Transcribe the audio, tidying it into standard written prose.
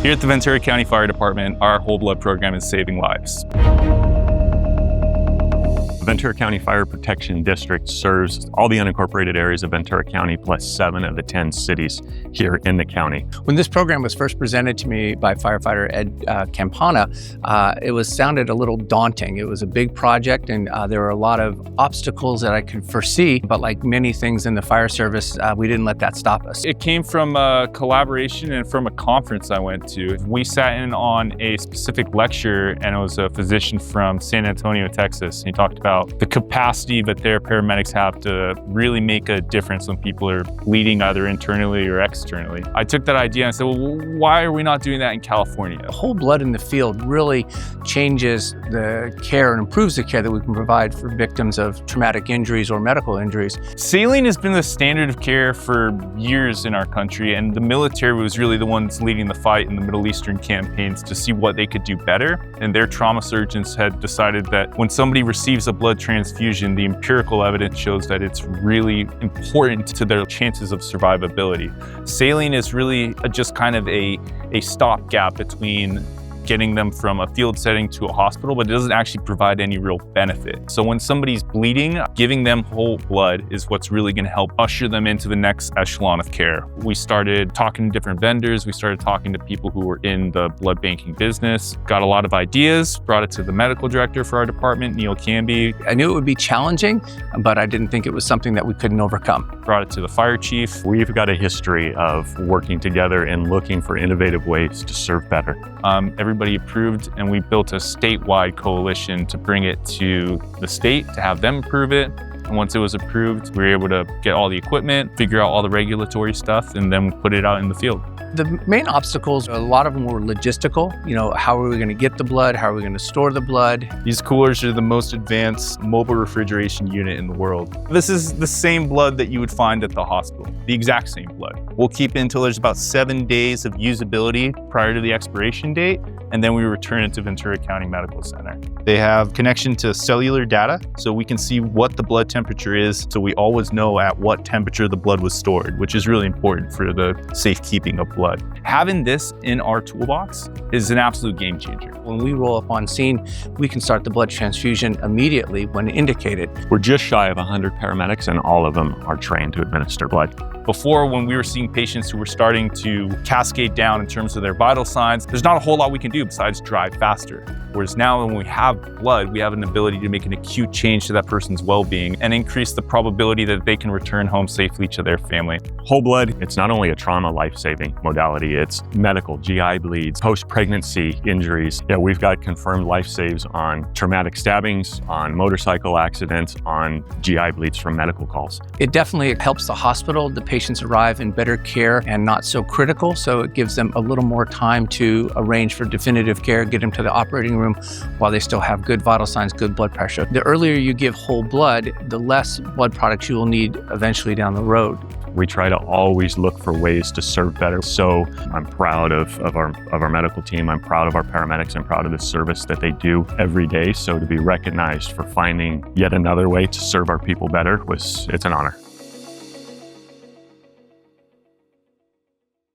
Here at the Ventura County Fire Department, our whole blood program is saving lives. The Ventura County Fire Protection District serves all the unincorporated areas of Ventura County plus 7 of the 10 cities here in the county. When this program was first presented to me by firefighter Ed Campana, it sounded a little daunting. It was a big project and there were a lot of obstacles that I could foresee, but like many things in the fire service, we didn't let that stop us. It came from a collaboration and from a conference I went to. We sat in on a specific lecture and it was a physician from San Antonio, Texas. He talked about the capacity that their paramedics have to really make a difference when people are bleeding either internally or externally. I took that idea and I said, well, why are we not doing that in California? Whole blood in the field really changes the care and improves the care that we can provide for victims of traumatic injuries or medical injuries. Saline has been the standard of care for years in our country, and the military was really the ones leading the fight in the Middle Eastern campaigns to see what they could do better. And their trauma surgeons had decided that when somebody receives a blood transfusion, the empirical evidence shows that it's really important to their chances of survivability. Saline is really just kind of a stopgap between getting them from a field setting to a hospital, but it doesn't actually provide any real benefit. So when somebody's bleeding, giving them whole blood is what's really going to help usher them into the next echelon of care. We started talking to different vendors. We started talking to people who were in the blood banking business, got a lot of ideas, brought it to the medical director for our department, Neil Canby. I knew it would be challenging, but I didn't think it was something that we couldn't overcome. Brought it to the fire chief. We've got a history of working together and looking for innovative ways to serve better. Everybody approved, and we built a statewide coalition to bring it to the state to have them approve it. And once it was approved, we were able to get all the equipment, figure out all the regulatory stuff, and then put it out in the field. The main obstacles, a lot of them were logistical. How are we going to get the blood? How are we going to store the blood? These coolers are the most advanced mobile refrigeration unit in the world. This is the same blood that you would find at the hospital, the exact same blood. We'll keep it until there's about 7 days of usability prior to the expiration date, and then we return it to Ventura County Medical Center. They have connection to cellular data, so we can see what the blood temperature is, so we always know at what temperature the blood was stored, which is really important for the safekeeping of blood. Having this in our toolbox is an absolute game changer. When we roll up on scene, we can start the blood transfusion immediately when indicated. We're just shy of 100 paramedics and all of them are trained to administer blood. Before, when we were seeing patients who were starting to cascade down in terms of their vital signs, there's not a whole lot we can do besides drive faster. Whereas now when we have blood, we have an ability to make an acute change to that person's well-being and increase the probability that they can return home safely to their family. Whole blood, it's not only a trauma life-saving modality, it's medical, GI bleeds, post-pregnancy injuries. Yeah, we've got confirmed life saves on traumatic stabbings, on motorcycle accidents, on GI bleeds from medical calls. It definitely helps the hospital. The patients arrive in better care and not so critical, so it gives them a little more time to arrange for definitive care, get them to the operating room while they still have good vital signs, good blood pressure. The earlier you give whole blood, the less blood products you will need eventually down the road. We try to always look for ways to serve better. So I'm proud of our medical team. I'm proud of our paramedics. I'm proud of the service that they do every day. So to be recognized for finding yet another way to serve our people better it's an honor.